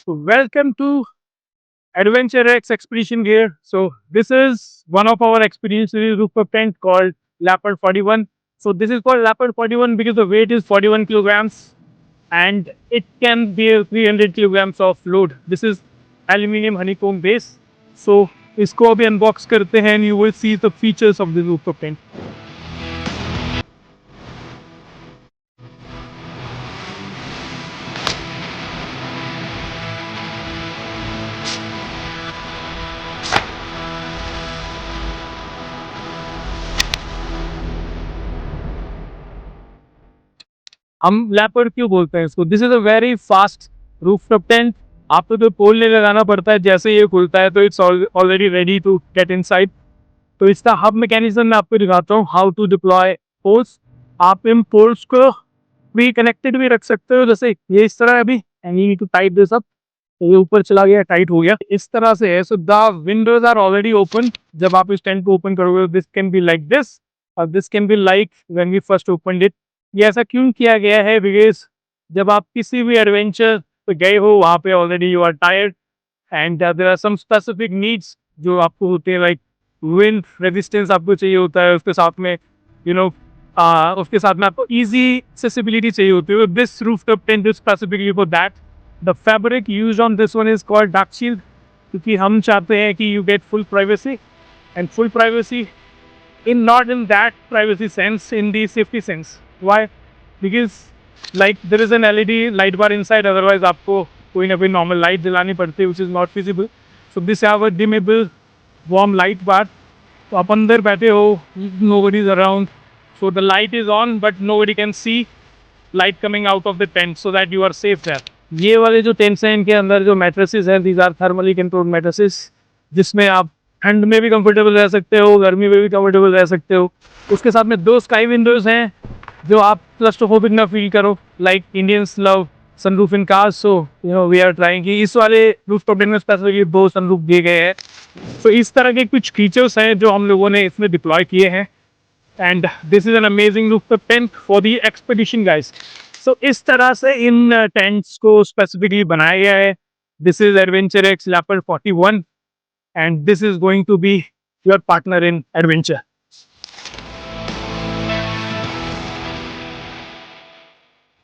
Welcome to Adventure X Expedition Gear. So this is one of our expedition rooftop tent called Leopard 41. So this is called Leopard 41 because the weight is 41 kilograms and it can bear 300 kilograms of load. This is aluminium honeycomb base. So इसको अभी unbox करते हैं and you will see the features of the rooftop tent. हम लैपर क्यों बोलते हैं इसको? This is a very fast rooftop tent. आपको तो पोल नहीं लगाना पड़ता है, जैसे ये खुलता है तो it's already ready to get inside. तो इसका हब मैकेनिज्म मैं आपको दिखाता हूँ, हाउ टू डिप्लॉय पोल्स। आप इन पोल्स को भी कनेक्टेड भी रख सकते हो, जैसे ये इस तरह है अभी, and you need to tight this up. ये ऊपर चला गया, टाइट हो गया, इस तरह से है। So the windows are already open. जब आप इस टेंट को ओपन करोगे, this can be like this or this can be like when we first opened it. ये ऐसा क्यों किया गया है? बिकॉज जब आप किसी भी एडवेंचर पे गए हो, वहाँ पे already you are tired and there are some specific needs जो आपको होते हैं, लाइक विंड रेजिस्टेंस आपको चाहिए होता है, उसके साथ में यू नो उसके साथ में आपको इजी एक्सेसिबिलिटी चाहिए होती है। This rooftop tent is specifically for that. The fabric used on this one is called dark shield, क्योंकि हम चाहते हैं कि you get full privacy and full privacy in not in that privacy sense, in the safety sense. Why? Because like there is an LED light bar inside, otherwise आपको कोई ना कोई normal light जलानी पड़ती है, which is not feasible. So this have a dimmable warm light bar. तो आप अंदर बैठे हो, nobody is around, so the light is on but nobody can see light coming out of the tent, so that you are safe there. ये वाले जो tents हैं, इनके अंदर जो मैट्रेसेस हैं, these are thermally controlled mattresses, जिसमें आप ठंड में भी कंफर्टेबल रह सकते हो, गर्मी में भी कंफर्टेबल रह सकते हो। उसके साथ में दो स्काई विंडोज हैं जो आप क्लस्ट्रोफोबिक ना फील करो, like Indians love sunroof in cars. So you know we are trying कि इस वाले रूफटॉप टेंट में स्पेसिफिकली दो सनरूफ दिए गए हैं। तो इस तरह के कुछ फीचर्स हैं जो हम लोगों ने इसमें डिप्लॉय किए हैं, and this is an amazing rooftop tent for the expedition guys. So इस तरह से इन टेंट्स को स्पेसिफिकली बनाया गया है। This is adventure x leopard 41 and this is going to be your partner in adventure.